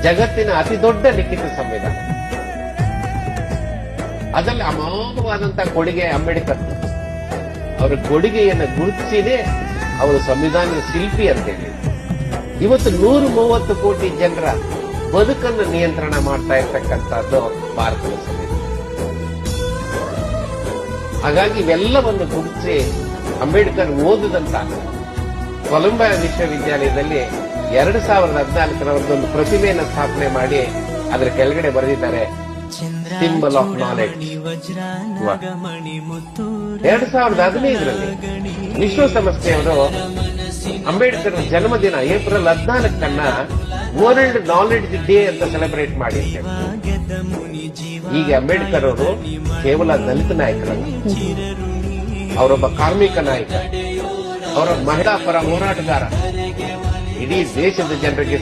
ಜಗತ್ತಿನ ಅತಿ ದೊಡ್ಡ ಲಿಖಿತ ಸಂವಿಧಾನ. ಅದರಲ್ಲಿ ಅಮೋಘವಾದಂತಹ ಕೊಡುಗೆ ಅಂಬೇಡ್ಕರ್. ಅವರ ಕೊಡುಗೆಯನ್ನು ಗುರುತಿಸಿನೇ ಅವರು ಸಂವಿಧಾನದ ಶಿಲ್ಪಿ ಅಂತ ಹೇಳಿ. ಇವತ್ತು 130 ಕೋಟಿ ಜನರ ಬದುಕನ್ನು ನಿಯಂತ್ರಣ ಮಾಡ್ತಾ ಇರ್ತಕ್ಕಂಥದ್ದು ಭಾರತದ ಸಂವಿಧಾನ. ಹಾಗಾಗಿ ಇವೆಲ್ಲವನ್ನು ಗುರುತಿಸಿ ಅಂಬೇಡ್ಕರ್ ಓದಿದಂತ ಕೊಲಂಬಿಯಾ ವಿಶ್ವವಿದ್ಯಾಲಯದಲ್ಲಿ 2014 ಒಂದು ಪ್ರತಿಮೆಯನ್ನು ಸ್ಥಾಪನೆ ಮಾಡಿ ಅದರ ಕೆಳಗಡೆ ಬರೆದಿದ್ದಾರೆ ಸಿಂಬಲ್ ಆಫ್ ನಾಲೆಡ್ಜ್. 2015ರಲ್ಲಿ ವಿಶ್ವಸಂಸ್ಥೆಯವರು ಅಂಬೇಡ್ಕರ್ ಜನ್ಮದಿನ ಏಪ್ರಿಲ್ 14 ವರ್ಲ್ಡ್ ನಾಲೆಡ್ಜ್ ಡೇ ಅಂತ ಸೆಲೆಬ್ರೇಟ್ ಮಾಡಿದ್ದಾರೆ. ಹೀಗೆ ಅಂಬೇಡ್ಕರ್ ಅವರು ಕೇವಲ ದಲಿತ ನಾಯಕರಲ್ಲ, ಅವರೊಬ್ಬ ಕಾರ್ಮಿಕ ನಾಯಕ, ಅವರ ಮಹಿಳಾ ಪರ ಹೋರಾಟಗಾರ, ಇಡೀ ದೇಶದ ಜನರಿಗೆ